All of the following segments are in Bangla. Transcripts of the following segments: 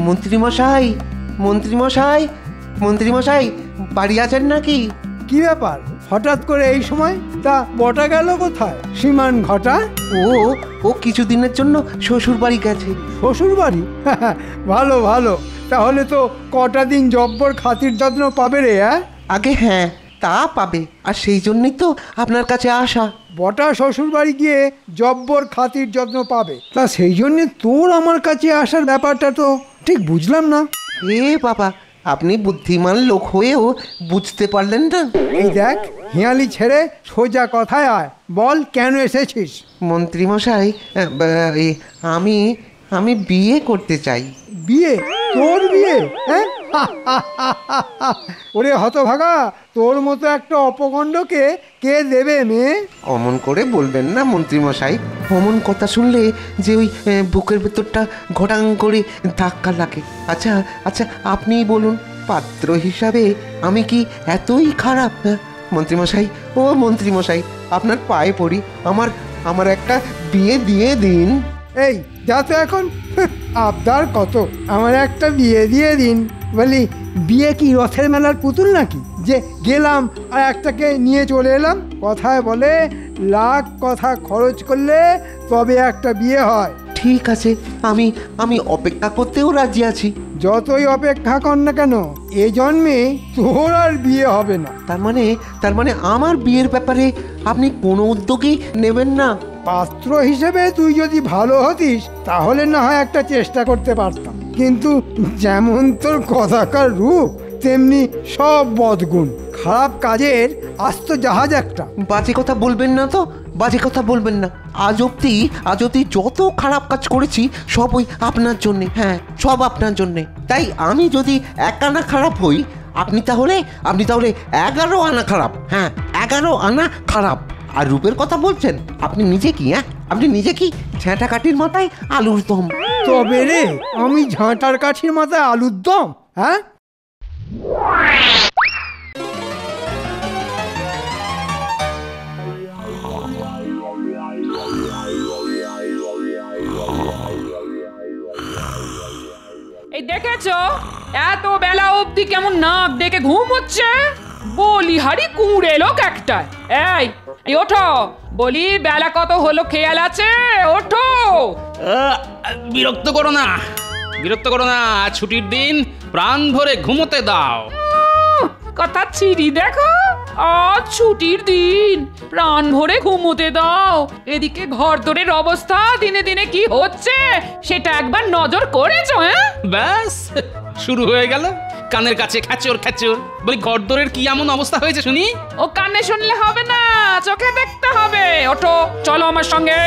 মন্ত্রীমশাই, মন্ত্রীমশাই, মন্ত্রীমশাই, বাড়ি আছেন নাকি? কি ব্যাপার হঠাৎ করে এই সময়? তা বটা গেল কোথায়? শ্রীমান ঘটা? ও ও কিছুদিনের জন্য শ্বশুর বাড়ি গেছে। শ্বশুর বাড়ি? ভালো ভালো, তাহলে তো কটা দিন জব্বর খাতির যত্ন পাবে রে। আগে হ্যাঁ, তা পাবে, আর সেই জন্যই তো আপনার কাছে আসা। বটা শ্বশুর বাড়ি গিয়ে জব্বর খাতির যত্ন পাবে, তা সেই জন্যে তোর আমার কাছে আসার ব্যাপারটা তো ঠিক বুঝলাম না। এ বাবা, আপনি বুদ্ধিমান লোক হয়েও বুঝতে পারলেন না? এই দেখ, হিয়ালি ছেড়ে সোজা কথায় আয়, বল কেন এসেছিস? মন্ত্রীমশাই, আমি আমি বিয়ে করতে চাই। বিয়ে? তোর বিয়ে? হ্যাঁ? ওরে হতভাগা, তোর মতো একটা অপকণ্ডকে কে দেবে মেয়ে? অমন করে বলবেন না মন্ত্রীমশাই, অমন কথা শুনলে যে ওই বুকের ভেতরটা ঘটাং করে ধাক্কা লাগে। আচ্ছা আচ্ছা, আপনিই বলুন, পাত্র হিসাবে আমি কি এতই খারাপ? মন্ত্রীমশাই, ও মন্ত্রীমশাই, আপনার পায়ে পড়ি, আমার একটা বিয়ে দিয়ে দিন। এই যা তো এখন, আবদার কত, আমার একটা বিয়ে দিয়ে দিন বলি? বিয়ে কি রথের মেলার পুতুল নাকি যে গেলাম আর একটাকে নিয়ে চলে এলাম? কথায় বলে লাখ কথা খরচ করলে তবে একটা বিয়ে হয়। ঠিক আছে, আমি অপেক্ষা করতেও রাজি আছি। যতই অপেক্ষা কর না কেন, এ জন্মে তোর আর বিয়ে হবে না। তার মানে আমার বিয়ের ব্যাপারে আপনি কোনো উদ্যোগই নেবেন না? পাত্র হিসেবে তুই যদি ভালো হতিস তাহলে না হয় একটা চেষ্টা করতে পারতাম, কিন্তু যেমন তোর কথাকার রূপ তেমনি সব বদগুণ, খারাপ কাজের আস্ত জাহাজ একটা। বাজে কথা বলবেন না তো, বাজে কথা বলবেন না। আজ অব্দি যত খারাপ কাজ করেছি সব ওই আপনার জন্যে। হ্যাঁ, সব আপনার জন্যে। তাই আমি যদি 1 আনা খারাপ হই, আপনি তাহলে 11 আনা খারাপ। হ্যাঁ, 11 আনা খারাপ। আর রূপের কথা বলছেন, আপনি নিজে কি? আপনি নিজে কি ঝাঁটা কাঠির মাথায় আলুর দম? তবে রে, আমি ঝাঁটার কাঠির মাথায় আলুর দম? হ্যাঁ, এই দেখেছো এত বেলা অবধি কেমন নাক ডেকে ঘুম হচ্ছে? বলিহারি কুঁড়ে লোক একটা। এই ওঠো, বলি বেলা কত হলো খেয়াল আছে? ওঠো। বিরক্ত করো না, ছুটির দিন, প্রাণ ভরে ঘুমোতে দাও। কথা ছিড়ি দেখো, আজ ছুটির দিন, প্রাণ ভরে ঘুমোতে দাও। এদিকে ঘর দরের অবস্থা দিনে দিনে কি হচ্ছে সেটা একবার নজর করেছো? ব্যাস শুরু হয়ে গেল কানের কাছে খ্যাচর খ্যাচর। বলি ঘরদোরের কি এমন অবস্থা হয়েছে শুনি? ও কানে শুনলে হবে না, চোখে দেখতে হবে। ওঠো, চলো আমার সঙ্গে।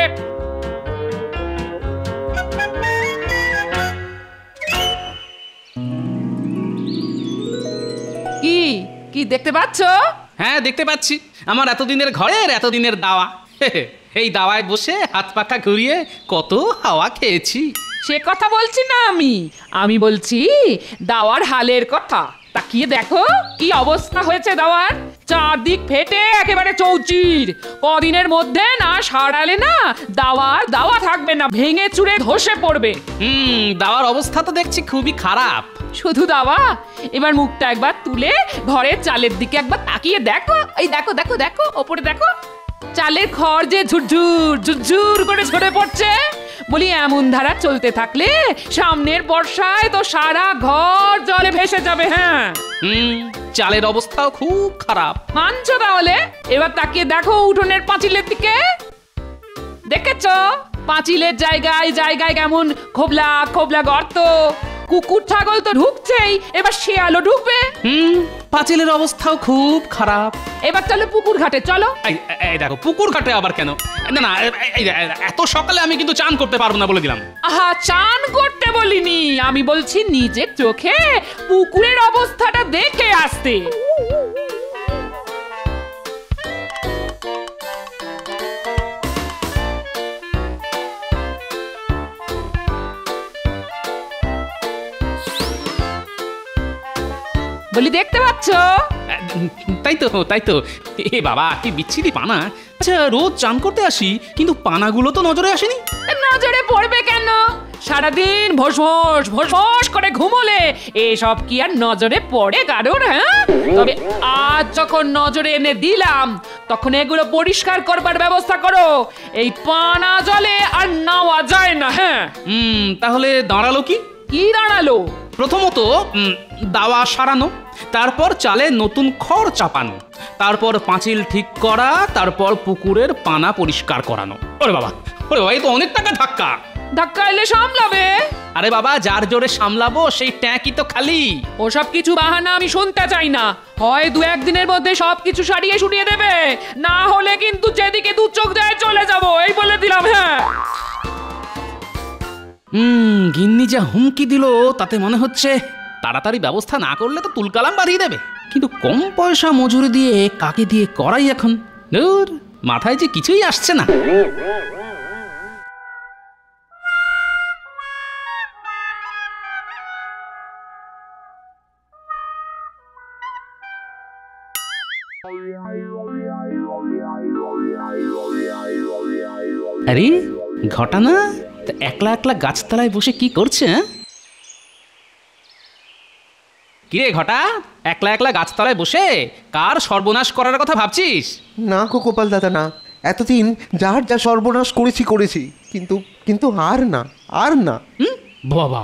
কি দেখতে পাচ্ছ? হ্যাঁ, দেখতে পাচ্ছি। আমার এতদিনের ঘরের এতদিনের দাওয়া। এই দাওয়ায় বসে হাত পাখা ঘুরিয়ে কত হাওয়া খেয়েছি। সে কথা বলছি না আমি বলছি দাওয়ার হালের কথা। তাকিয়ে দেখো কি অবস্থা হয়েছে দাওয়ার, চারদিক ফেটে একেবারে চৌচির। কদিনের মধ্যে না সারালে না দাওয়া থাকবে না, ভেঙে চুরে ধসে পড়বে। দাওয়ার অবস্থা তো দেখছি খুবই খারাপ। শুধু দাওয়া, এবার মুখটা একবার তুলে ঘরের চালের দিকে একবার তাকিয়ে দেখো। এই দেখো দেখো দেখো, ওপরে দেখো, চালের খড় যে ঝুরঝুর করে ঝরে পড়ছে। বলি এমন ধারা চলতে থাকলে সামনের বর্ষায় তো সারা ঘর জলে ভেসে যাবে। হ্যাঁ, চালের অবস্থাও খুব খারাপ। মানছো তাহলে? এবার তাকিয়ে দেখো উঠোনের পাঁচিলের দিকে। দেখেছো পাঁচিলের জায়গায় জায়গায় কেমন খোবলা খোবলা গর্ত? কুকুর ছাগল তো ঢুকছেই, এবার শিয়ালও ঢুকবে। পাঁচিলের অবস্থাও খুব খারাপ। এবার চলো পুকুর ঘাটে, চলো। এই দেখো, পুকুর ঘাটে আবার কেন? না, এত সকালে আমি কিন্তু চান করতে পারবো না বলে দিলাম। আহা, চান করতে বলিনি, আমি বলছি নিজের চোখে পুকুরের অবস্থাটা দেখে আসতে। বলি দেখতে পাচ্ছ? তাই তো। এ বাবা, কি বিচ্ছিরি পানা। আচ্ছা, রোজ চান করতে আসি, কিন্তু পানাগুলো তো নজরে আসেনি। নজরে পড়বে কেন? সারাদিন ভোস ভোস ভোস ভোস করে ঘুমোলে এসব কি আর নজরে পড়ে কারোর? হ্যাঁ, তবে আজ যখন নজরে এনে দিলাম তখন এগুলো পরিষ্কার করবার ব্যবস্থা করো। এই পানা জলে আর নাওয়া যায় না। হ্যাঁ, তাহলে দাঁড়ালো কি? কি দাঁড়ালো? প্রথমত দাওয়া সারানো, তারপর চালে নতুন খড় চাপানো, তারপর পাঁচিল ঠিক করা, তারপর পুকুরের পানা পরিষ্কার করানো। ওরে বাবা, এই তো অনেক টাকা ধাক্কা। ধাক্কা এলে সামলাবে? আরে বাবা, যার জোরে সামলাবো সেই ট্যাঁকই তো খালি। ওসব কিছু বাহানা আমি শুনতে চাই না। হয় 2-1 দিনের মধ্যে সবকিছু সারিয়ে সুরিয়ে দেবে, না হলে কিন্তু যেদিকে দু চোখ যায় চলে যাব, এই বলে দিলাম। হ্যাঁ, গিন্নি যা হুমকি দিল তাতে মনে হচ্ছে তাড়াতাড়ি ব্যবস্থা না করলে তো তুলকালাম বাড়িয়ে দেবে। কিন্তু কম পয়সা মজুরি দিয়ে কাকে দিয়ে করাই এখন? ধুর, মাথায় যে কিছুই আসছে না। আরে ঘটনা তা একলা একলা গাছতলায় বসে কি করছে? কিরে ঘটা, একলা একলা গাছতলায় বসে কার সর্বনাশ করার কথা ভাবছিস? না গো গোপাল দাদা, না। এতদিন যার যা সর্বনাশ করেছি, কিন্তু আর না। বাবা,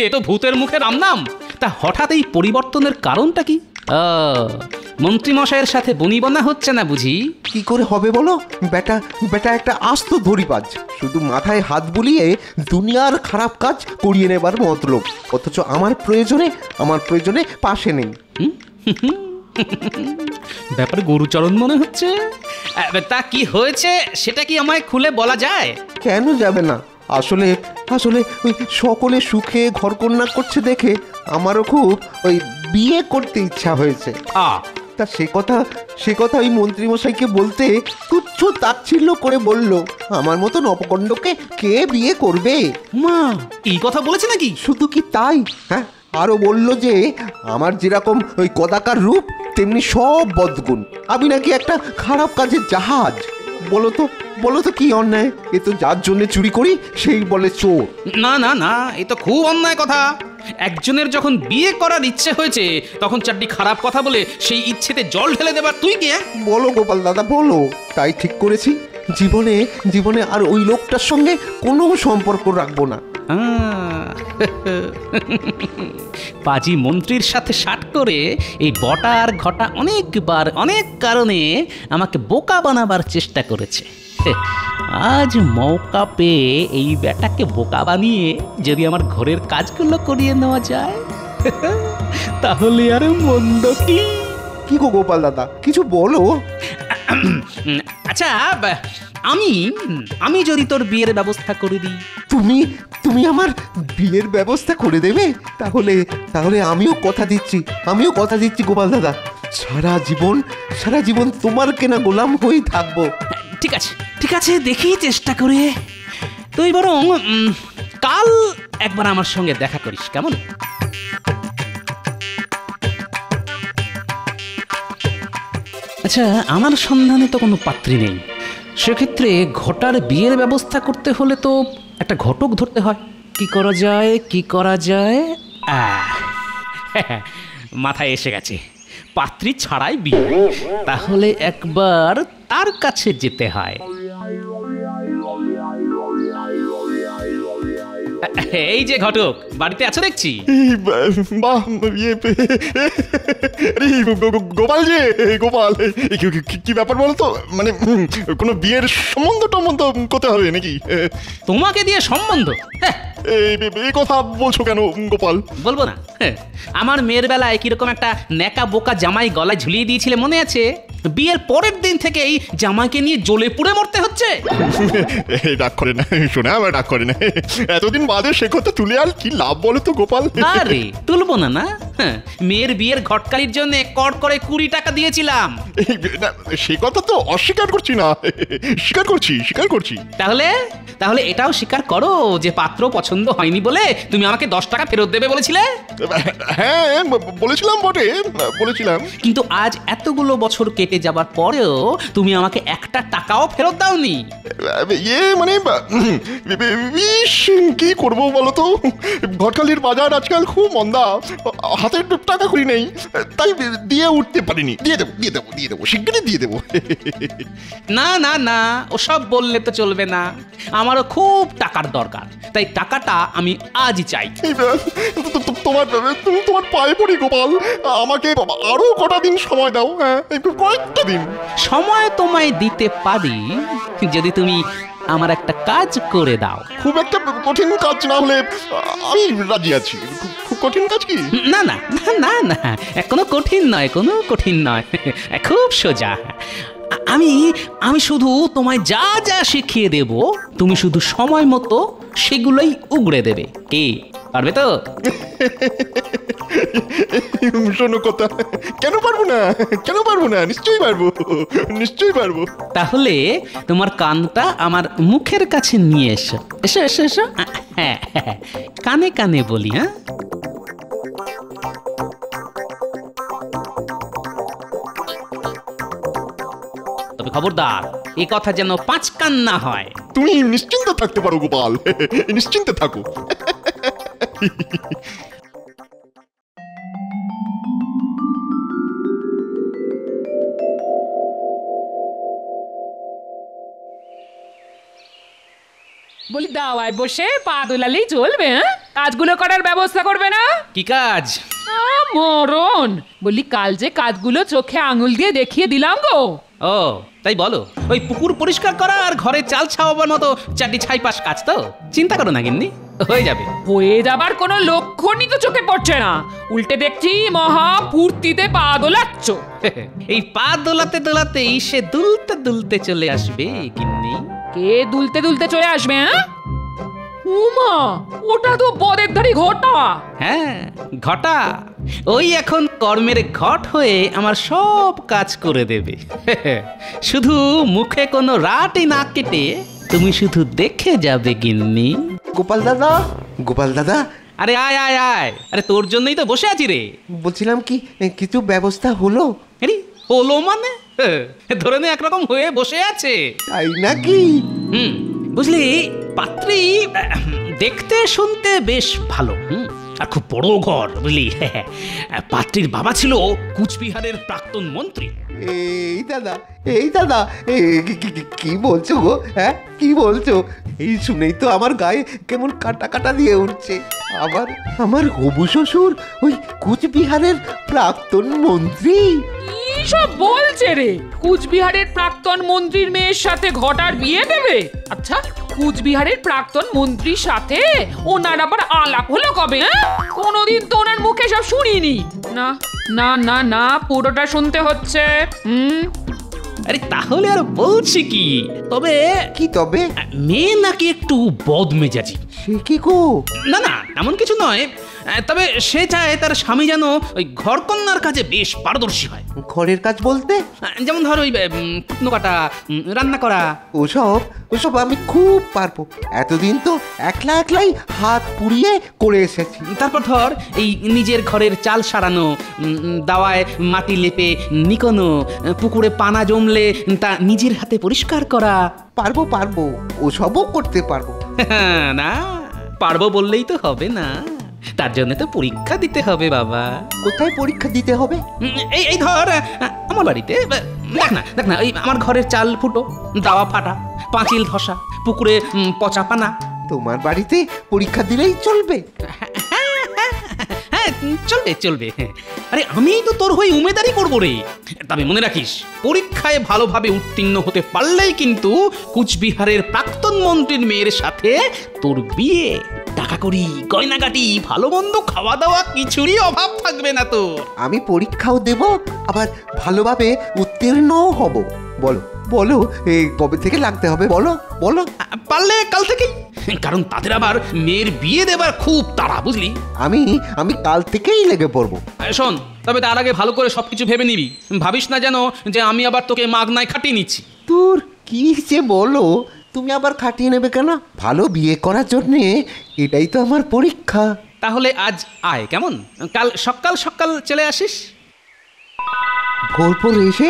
এ তো ভূতের মুখে রাম নাম। তা হঠাৎ এই পরিবর্তনের কারণটা কি? মন্ত্রীমশাইয়ের সাথে বনিবনা হচ্ছে না বুঝি? কি করে হবে বলো? বেটা একটা আস্ত ধরিবাজ, শুধু মাথায় হাত বুলিয়ে দুনিয়ার খারাপ কাজ করিয়ে নেবার মতলব, অথচ আমার প্রয়োজনে পাশে নেই। ব্যাপারে গরুচরণ মনে হচ্ছে। তা কি হয়েছে সেটা কি আমায় খুলে বলা যায়? কেন যাবে না? আসলে ওই সকলে সুখে ঘরকন্যা করছে দেখে আমারও খুব ওই বিয়ে করতে ইচ্ছা হয়েছে। তা সে কথা ওই মন্ত্রীমশাইকে বলতে তুচ্ছ তাচ্ছিল্য করে বলল, আমার মতন অপকণ্ডকে কে বিয়ে করবে? মা, এই কথা বলেছে নাকি? শুধু কি তাই, হ্যাঁ, আরো বলল যে আমার যেরকম ওই কদাকার রূপ তেমনি সব বদগুণ, আমি নাকি একটা খারাপ কাজের জাহাজ। বলো তো কি অন্যায়? এ তো যার জন্য চুরি করি সেই বলে চোর। না, এ তো খুব অন্যায় কথা। একজনের যখন বিয়ে করার ইচ্ছে হয়েছে তখন চারটি খারাপ কথা বলে সেই ইচ্ছেতে জল ঢেলে দেবার তুই কে? বলো গোপাল দাদা, বলো। তাই ঠিক করেছি, জীবনে আর ওই লোকটার সঙ্গে কোনো সম্পর্ক রাখবো না। পাজি মন্ত্রীর সাথে শাট করে এই বটা আর ঘটা অনেকবার অনেক কারণে আমাকে বোকা বানাবার চেষ্টা করেছে। আজ মৌকা পেয়ে এই বেটাকে বোকা বানিয়ে যদি আমার ঘরের কাজগুলো করিয়ে নেওয়া যায় তাহলে আর মন্দ কি? কি গো গোপাল দাদা, কিছু বলো। আচ্ছা, আমি যদি তোর বিয়ের ব্যবস্থা করে দিই? তুমি আমার বিয়ের ব্যবস্থা করে দেবে? তাহলে আমিও কথা দিচ্ছি গোপাল দাদা, সারা জীবন তোমার কেনা গোলাম হয়ে থাকবো। ঠিক আছে, দেখি চেষ্টা করে। তুই বরং কাল একবার আমার সঙ্গে দেখা করিস, কেমন? আচ্ছা, আমার সন্ধানে তো কোনো পাত্রী নেই। সেক্ষেত্রে ঘটার বিয়ের ব্যবস্থা করতে হলে তো একটা ঘটক ধরতে হয়। কি করা যায়? মাথায় এসে গেছে, পাত্রী ছাড়াই বিয়ে। তাহলে একবার তার কাছে যেতে হয়। এই যে ঘটক, বাড়িতে আছো দেখছি। গোপাল, কি ব্যাপার বলো তো? মানে কোনো বিয়ের সম্বন্ধ করতে হবে নাকি? তোমাকে দিয়ে সম্বন্ধ? এই কথা বলছো কেন গোপাল? বলবো না? আমার মেয়ের বেলায় কিরকম একটা নেকা বোকা জামাই গলায় ঝুলিয়ে দিয়েছিলে মনে আছে? বিয়ের পরের দিন থেকেই জামাইকে নিয়ে জ্বলে পুড়ে মরতে হচ্ছে। ডাক করে না, শোনা আমার ডাক করে না। এতদিন বাদে সে কথা তুলে আর কি লাভ বলো তো গোপাল? আরে তুলবো না, হ্যাঁ, মেয়ের বিয়ের ঘটকালির জন্য কড় করে 20 টাকা দিয়েছিলাম। না, সে কথা তো অস্বীকার করছি না, স্বীকার করছি। তাহলে তাহলে এটাও স্বীকার করো যে পাত্র পছন্দ হয়নি বলে তুমি আমাকে 10 টাকা ফেরত দেবে বলেছিলে। হ্যাঁ, বলেছিলাম বটে, বলেছিলাম। কিন্তু আজ এতগুলো বছর কেটে যাবার পরেও তুমি আমাকে 1 টাকাও ফেরত দাওনি। মানে কি করব বলো তো, ঘটকালির বাজার আজকাল খুব মন্দা, হাতে টাকা করি নেই, তাই দিয়ে উঠতে পারিনি। দিয়ে দেবো শিগগিরই দিয়ে দেবো। না না না, ওসব বললে তো চলবে না, আমারও খুব টাকার দরকার, তাই টাকাটা আমি আজই চাই। তোমার পায়ে পড়ি গোপাল, আমাকে আরো কটা দিন সময় দাও। হ্যাঁ, কয়েকটা দিন সময় তোমায় দিতে পারি যদি তুমি আমার একটা কাজ করে দাও। খুব একটা কঠিন কাজ না হলে আমি রাজি আছি। খুব কঠিন কাজ কি? না না না না, কোনো কঠিন নয়, খুব সোজা। আমি শুধু তোমায় যা যা শিখিয়ে দেব, তুমি শুধু সময় মতো সেগুলোই উগড়ে দেবে। কি পারবে তো? শোনো কথা, কেন পারবো না, নিশ্চয়ই পারবো। তাহলে তোমার কানটা আমার মুখের কাছে নিয়ে এসো। এসো। হ্যাঁ, কানে কানে বলি। হ্যাঁ, তবে খবরদার, এ কথা যেন 5 কান না হয়। তুমি নিশ্চিন্ত থাকতে পারো গোপাল, নিশ্চিন্তে থাকো। বলি দাওয়ায় বসে পা দোলালেই চলবে? হ্যাঁ, কাজগুলো করার ব্যবস্থা করবে না? কি কাজ? মরণ! বলি কাল যে কাজগুলো চোখে আঙুল দিয়ে দেখিয়ে দিলাম গো। ও তাই বলো? ওই পুকুর পরিষ্কার করা আর ঘরে চাল ছাওয়াবার মতো 4টি ছাইপাশ কাজ তো? চিন্তা করো না গিন্নি, হয়ে যাবে। হয়ে যাবার কোনো লক্ষণই তো চোখে পড়ছে না, উল্টে দেখছি মহা ফুর্তিতে পা দোলাচ্ছ। এই পা দোলাতে দোলাতেই সে দুলতে চলে আসবে গিন্নি। কে দুলতে চলে আসবে? হ্যাঁ, উমা, ওটা তো বদের ধারি ঘটা। হ্যাঁ, ঘটা ওই এখন কর্মের ঘট হয়ে আমার সব কাজ করে দেবে। শুধু মুখে কোনো রাটই না কেটে তুমি শুধু দেখে যাবে গিন্নি। গোপাল দাদা, আরে আয়, আরে তোর জন্যই তো বসে আছি রে। বলছিলাম কি কিছু ব্যবস্থা হলো? হলো মানে? ধরে নে একরকম হয়ে বসে আছে। তাই নাকি? বুঝলি, পাত্রী দেখতে শুনতে বেশ ভালো, আর খুব বড় ঘর, বুঝলি। পাত্রীর বাবা ছিল কুচবিহারের প্রাক্তন মন্ত্রী। এই দাদা কি বলছো গো? হ্যাঁ, কি বলছো? এই শুনেই তো আমার গায়ে কেমন কাটা দিয়ে উঠছে। আমার হবু শ্বশুর ওই কুচবিহারের প্রাক্তন মন্ত্রী? কি সব বলছে রে? কুচবিহারের প্রাক্তন মন্ত্রীর মেয়ের সাথে ঘটার বিয়ে দেবে? আচ্ছা, কুচবিহারের প্রাক্তন মন্ত্রীর সাথে ওনার আবার আলাপ হলো কবে? কোনোদিন তো ওনার মুখে সব শুনিনি। না না না না, পুরোটা শুনতে হচ্ছে। আরে তাহলে আর বলছি কি, তবে মেয়ে নাকি একটু বদমেজাজি। সে কি গো? না না, এমন কিছু নয়, তবে সে চায় তার স্বামী যেন ওই ঘরকন্যার কাজে বেশ পারদর্শী হয়। ঘরের কাজ বলতে? যেমন ধর ওই কুটনো কাটা, রান্না করা। ওসব আমি খুব পারবো। এতদিন তো একলাই হাত পুড়িয়ে করে এসেছি। তারপর ধর এই নিজের ঘরের চাল সারানো, দাওয়ায় মাটি লেপে নিকোনো, পুকুরে পানা জমলে তা নিজের হাতে পরিষ্কার করা। পারবো, ওসবও করতে পারবো। না, পারবো বললেই তো হবে না, তার জন্য তো পরীক্ষা দিতে হবে বাবা। কোথায় পরীক্ষা দিতে হবে? এই ধর আমার বাড়িতে দেখ না, এই আমার ঘরের চাল ফুটো, দাওয়া ফাটা, পাঁচিল ধসা, পুকুরে পচা পানা। তোমার বাড়িতে পরীক্ষা দিলেই চলবে? হ্যাঁ, চলবে। আরে আমি তো তোর হয়ে উমেদারি করবো রে। তবে মনে রাখিস, পরীক্ষায় ভালোভাবে উত্তীর্ণ হতে পারলেই কিন্তু কুচবিহারের প্রাক্তন মন্ত্রীর মেয়ের সাথে তোর বিয়ে। টাকা করি, গয়নাগাটি, ভালো মন্দ, খাওয়া দাওয়া কিছুরই অভাব থাকবে না তোর। আমি পরীক্ষাও দেব, আবার ভালোভাবে উত্তীর্ণও হব। বলো কবে থেকে লাগতে হবে? বলো। পারলে কাল থেকেই, কারণ তাদের আবার মেয়ের বিয়ে দেবার খুব তাড়া, বুঝলি? আমি আমি কাল থেকেই লেগে পড়বো। শোন, তবে তার আগে ভালো করে সবকিছু ভেবে নিবি। ভাবিস না যেন যে আমি আবার তোকে মাগনায় খাটিয়ে নিচ্ছি। তোর কি যে বলো, তুমি আবার খাটিয়ে নেবে কেন? ভালো বিয়ে করার জন্যে এটাই তো আমার পরীক্ষা। তাহলে আজ আয়, কেমন? কাল সকাল সকাল চলে আসিস। ভোর এসে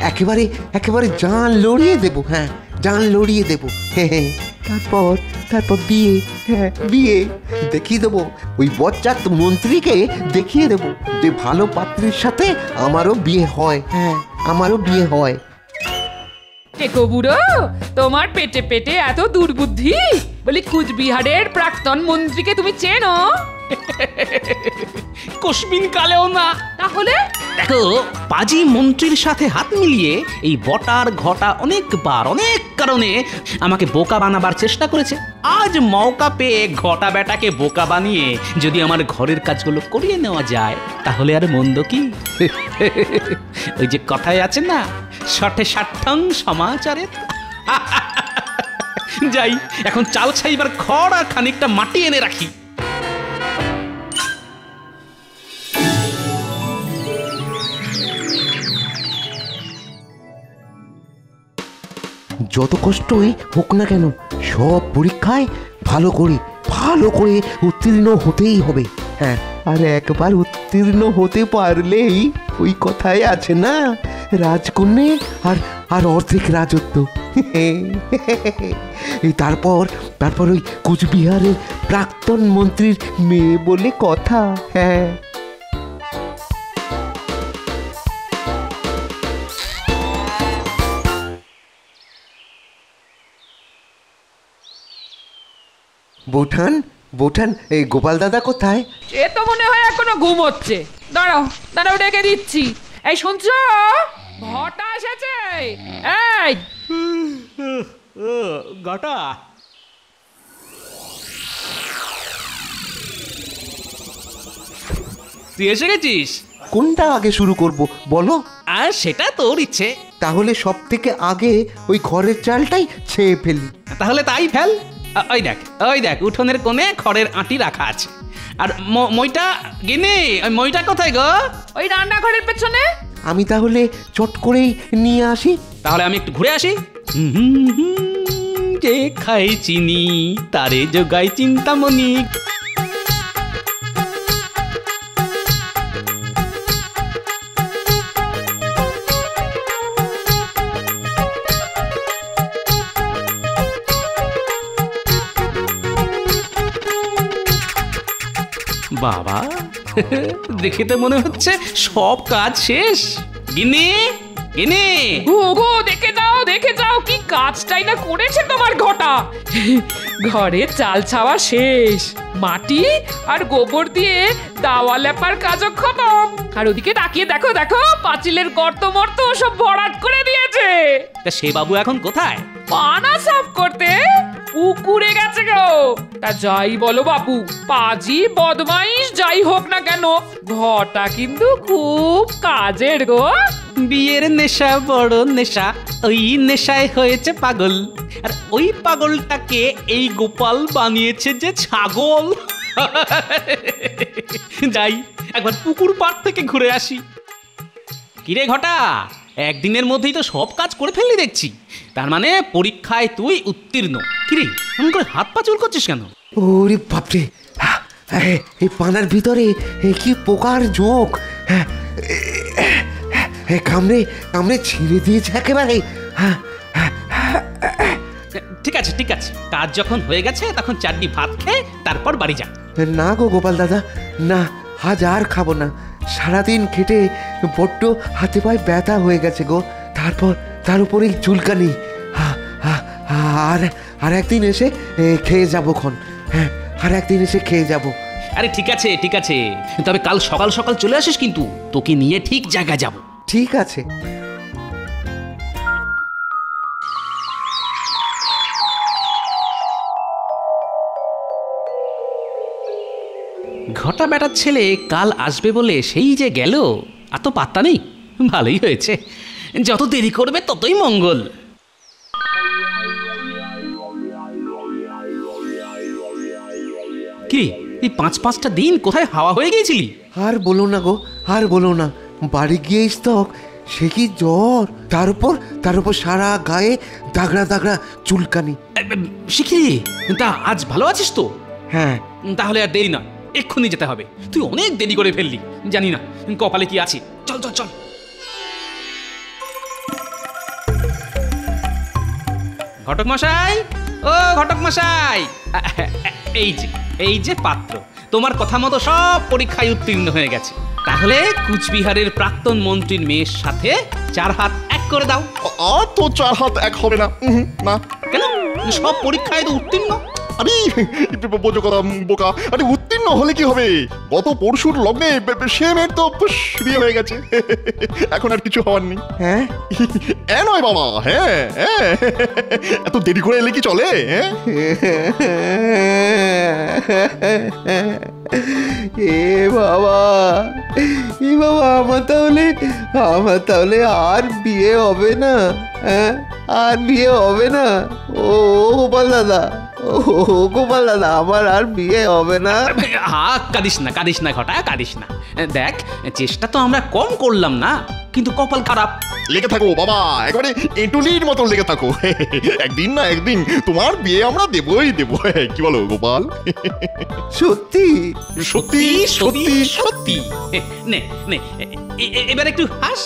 একেবারে একেবারে জান লড়িয়ে দেবো। হ্যাঁ, জান লড়িয়ে দেবো। হ্যাঁ, তারপর তারপর বিয়ে। হ্যাঁ, বিয়ে দেখিয়ে দেবো। ওই বজ্জাত মন্ত্রীকে দেখিয়ে দেবো যে ভালো পাত্রের সাথে আমারও বিয়ে হয়। হ্যাঁ, আমারও বিয়ে হয়। টেকো বুড়ো, তোমার পেটে পেটে এত দুর্বুদ্ধি? বলি কুচবিহারের প্রাক্তন মন্ত্রীকে তুমি চেনো? কসবিন কালেও না। তাহলে দেখো, পাজি মন্ত্রীর সাথে হাত মিলিয়ে এই বটার ঘটা অনেকবার অনেক কারণে আমাকে বোকা বানাবার চেষ্টা করেছে। আজ মৌকা পেয়ে ঘটা বেটাকে বোকা বানিয়ে যদি আমার ঘরের কাজগুলো করিয়ে নেওয়া যায়, তাহলে আর মন্দ কি? ওই যে কথায় আছে না, শঠে ষাট্ঠং সমাচারে। যাই, এখন চাল ছাইবার খড় আর খানিকটা মাটি এনে রাখি। যত কষ্টই হোক না কেন, সব পরীক্ষায় ভালো করে উত্তীর্ণ হতেই হবে। হ্যাঁ, আর একবার উত্তীর্ণ হতে পারলেই ওই কথায় আছে না, রাজকন্যে আর আর অর্ধেক রাজত্ব। এই তারপর ওই কুচবিহারের প্রাক্তন মন্ত্রীর মেয়ে বলে কথা। হ্যাঁ, বৌঠান এই গোপাল দাদা কোথায়? এ তো মনে হয় এখনো ঘুমোচ্ছে। দাঁড়াও দাঁড়াও, ডেকে দিচ্ছি। এই শুনছো, ঘটা এসেছে। এই ঘটা, তুই এসে গেছিস? কোনটা আগে শুরু করব বলো? আর সেটা তোর ইচ্ছে। তাহলে সব থেকে আগে ওই ঘরের চালটাই ছেয়ে ফেলি। তাহলে তাই ফেল। ওই দেখ উঠোনের কোণে খড়ের আঁটি রাখা আছে। আর মইটা গিনি, ওই মইটা কোথায় গো? ওই রান্নাঘরের পেছনে। আমি তাহলে চট করেই নিয়ে আসি। তাহলে আমি একটু ঘুরে আসি। যে খাই চিনি তারে যোগাই চিন্তামণি। বাবা, দেখে তো মনে হচ্ছে সব কাজ শেষ। গিন্নি, গিন্নি, গো দেখে যাও কি কাজটাই না করেছে তোমার ঘটা। ঘরে চাল ছাওয়া শেষ, মাটি আর গোবর দিয়ে দাওয়া লেপার কাজও খতম। আর ওদিকে তাকিয়ে দেখো পাঁচিলের গর্ত মর্ত সব ভরাট করে দিয়েছে। তা সে বাবু এখন কোথায়? পানা সাফ করতে পুকুরে গেছে গো। তা যাই বলো বাবু, পাজি বদমাইশ যাই হোক না কেন, ঘটা কিন্তু খুব কাজের গো। বিয়ের নেশা বড় নেশা, ওই নেশায় হয়েছে পাগল। আর ওই পাগলটাকে এই গোপাল বানিয়েছে যে ছাগল। যাই, একবার পুকুর পাড় থেকে ঘুরে আসি। কিরে ঘটা, একদিনের মধ্যেই তো সব কাজ করে ফেললি দেখছি। তার মানে পরীক্ষায় তুই উত্তীর্ণ। কিরে, এমন করে হাত পা চুল করছিস কেন? ওরে বাপরে, এই পানার ভিতরে কি পোকার ঝোঁক! কামড়ে ছিঁড়ে দিয়েছে একেবারে। ঠিক আছে, কাজ যখন হয়ে গেছে তখন চারটি ভাত খেয়ে তারপর বাড়ি যা। না গো গোপাল দাদা, না, আজ আর খাবো না। সারাদিন খেটে বড্ড হাতে পায়ে ব্যথা হয়ে গেছে গো। তার উপরে চুলকানি। আর একদিন এসে খেয়ে যাবো খন। হ্যাঁ, আর একদিন এসে খেয়ে যাবো। আরে ঠিক আছে, তবে কাল সকাল সকাল চলে আসিস, কিন্তু তোকে নিয়ে ঠিক জায়গায় যাব। ঠিক আছে। ঘটা বেটার ছেলে কাল আসবে বলে সেই যে গেল, আর তো পাত্তা নেই। ভালোই হয়েছে, যত দেরি করবে ততই মঙ্গল। কি এই 5-5টা দিন কোথায় হাওয়া হয়ে গিয়েছিলি? আর বলো না গো, আর বলো না। বাড়ি গিয়ে স্তক সে কি জ্বর, তার উপর সারা গায়ে দাগড়া দাগড়া চুলকানি। শিখি, তা আজ ভালো আছিস তো? হ্যাঁ। তাহলে আর দেরি না, এক্ষুনি যেতে হবে। তুই অনেক দেরি করে ফেললি, জানি না কপালে কি আছে। চল চল চল। ঘটক মশাই, ও ঘটক মশাই, এই যে পাত্র, তোমার কথা মতো সব পরীক্ষায় উত্তীর্ণ হয়ে গেছে। তাহলে কুচবিহারের প্রাক্তন মন্ত্রীর মেয়ের সাথে 4 হাত এক করে দাও। আর তো 4 হাত এক হবে না। না। কেন? সব পরীক্ষায় তো উত্তীর্ণ। আরে বোঝো কথা বোকা, আরে উত্তীর্ণ হলে কি হবে? গত পরশুর লগ্নে সে মেয়ের তো বিয়ে হয়ে গেছে। এখন আর কিছু হওয়ার নেই। হ্যাঁ নয় বাবা, হ্যাঁ হ্যাঁ, এত দেরি করে এলে কি চলে? এ বাবা, আমার তাহলে আর বিয়ে হবে না? হ্যাঁ, আর বিয়ে হবে না? ও গোপাল দাদা, আমার আর বিয়ে হবে না। কাঁদিস না ঘটা, কাঁদিস না। দেখ, চেষ্টা তো আমরা কম করলাম না, কিন্তু কপাল খারাপ। লেগে থাকো বাবা, একবারে এঁটুলির মতো লেগে থাকো। একদিন না একদিন তোমার বিয়ে আমরা দেবই দেবো। কি বলো গোপাল? সত্যি সত্যি সত্যি সত্যি। নে নে, এবার একটু হাস।